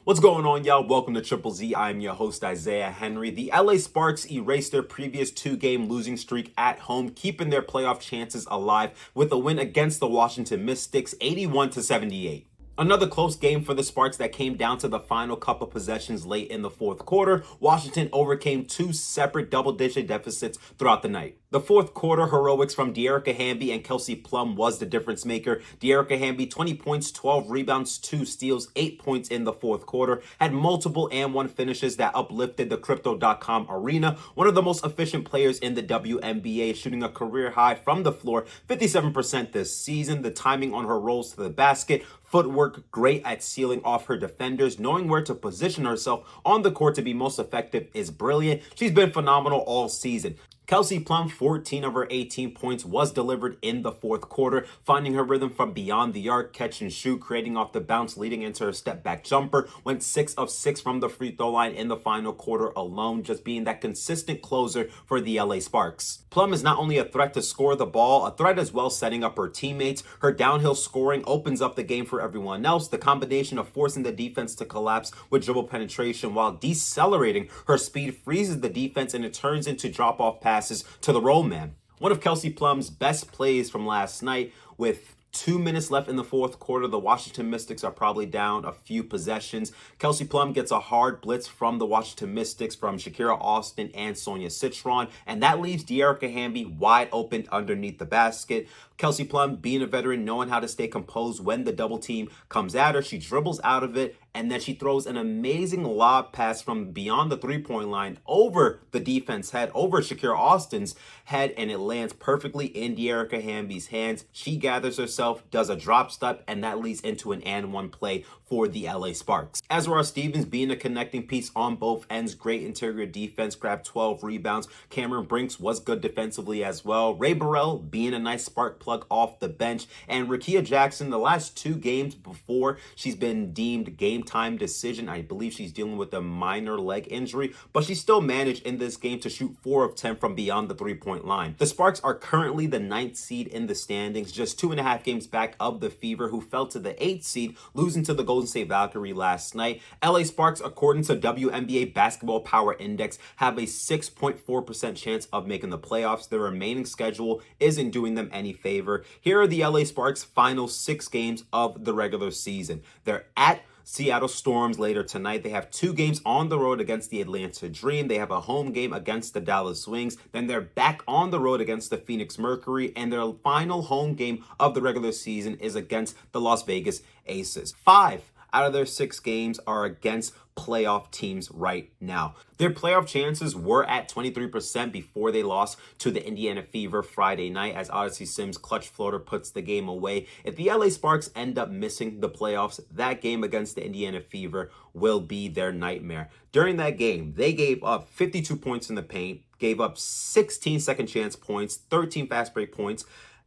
What's going on, y'all? Welcome to Triple Z. I'm your host, Isaiah Henry. The LA Sparks erased their previous two-game losing streak at home, keeping their playoff chances alive with a win against the Washington Mystics, 81-78. Another close game for the Sparks that came down to the final couple possessions late in the fourth quarter. Washington overcame two separate double-digit deficits throughout the night. The fourth quarter heroics from Dearica Hamby and Kelsey Plum was the difference maker. Dearica Hamby, 20 points, 12 rebounds, 2 steals, 8 points in the fourth quarter, had multiple and one finishes that uplifted the Crypto.com arena. One of the most efficient players in the WNBA, shooting a career high from the floor, 57% this season. The timing on her rolls to the basket, footwork, great at sealing off her defenders, knowing where to position herself on the court to be most effective is brilliant. She's been phenomenal all season. Kelsey Plum, 14 of her 18 points was delivered in the fourth quarter, finding her rhythm from beyond the arc, catch and shoot, creating off the bounce, leading into her step back jumper, went 6 of 6 from the free throw line in the final quarter alone, just being that consistent closer for the LA Sparks. Plum is not only a threat to score the ball, a threat as well setting up her teammates. Her downhill scoring opens up the game for everyone else. The combination of forcing the defense to collapse with dribble penetration while decelerating her speed freezes the defense and it turns into drop-off passes to the roll man. One of Kelsey Plum's best plays from last night, with 2 minutes left in the fourth quarter. The Washington Mystics are probably down a few possessions. Kelsey Plum gets a hard blitz from the Washington Mystics from Shakira Austin and Sonia Citron, and that leaves Dearica Hamby wide open underneath the basket. Kelsey Plum, being a veteran, knowing how to stay composed when the double team comes at her, she dribbles out of it, and then she throws an amazing lob pass from beyond the three-point line over the defense head, over Shakira Austin's head, and it lands perfectly in Dearica Hamby's hands. She gathers herself, does a drop step, and that leads into an and one play for the LA Sparks. Azurá Stevens, being a connecting piece on both ends, great interior defense, grabbed 12 rebounds. Cameron Brinks was good defensively as well. Rae Burrell, being a nice spark plug off the bench. And Rickea Jackson, the last 2 games before she's been deemed game time decision, I believe she's dealing with a minor leg injury, but she still managed in this game to shoot 4 of 10 from beyond the three-point line. The Sparks are currently the 9th seed in the standings, just 2.5 games back of the Fever, who fell to the 8th seed, losing to the Golden State Valkyrie last night. LA Sparks, according to WNBA Basketball Power Index, have a 6.4% chance of making the playoffs. Their remaining schedule isn't doing them any favor. Here are the LA Sparks' final 6 games of the regular season. They're at Seattle Storms later tonight. They have 2 games on the road against the Atlanta Dream. They have a home game against the Dallas Wings. Then they're back on the road against the Phoenix Mercury. And their final home game of the regular season is against the Las Vegas Aces. 5 out of their 6 games are against playoff teams right now. Their playoff chances were at 23% before they lost to the Indiana Fever Friday night, as Odyssey Sims' clutch floater puts the game away. If the LA Sparks end up missing the playoffs, that game against the Indiana Fever will be their nightmare. During that game, they gave up 52 points in the paint, gave up 16 second chance points, 13 fast break points,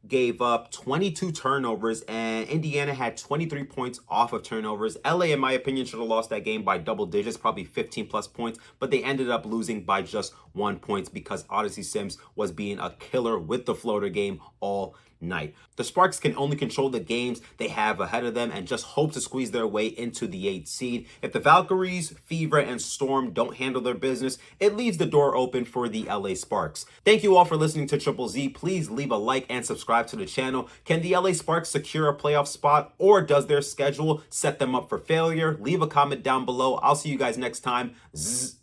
gave up 22 turnovers, and Indiana had 23 points off of turnovers. LA, in my opinion, should have lost that game by double digits, probably 15 plus points, but they ended up losing by just 1 point because Odyssey Sims was being a killer with the floater game all night. The Sparks can only control the games they have ahead of them and just hope to squeeze their way into the 8th seed. If the Valkyries, Fever, and Storm don't handle their business, it leaves the door open for the LA Sparks. Thank you all for listening to Triple Z. Please leave a like and subscribe to the channel. Can the LA Sparks secure a playoff spot, or does their schedule set them up for failure? Leave a comment down below. I'll see you guys next time. Zzz.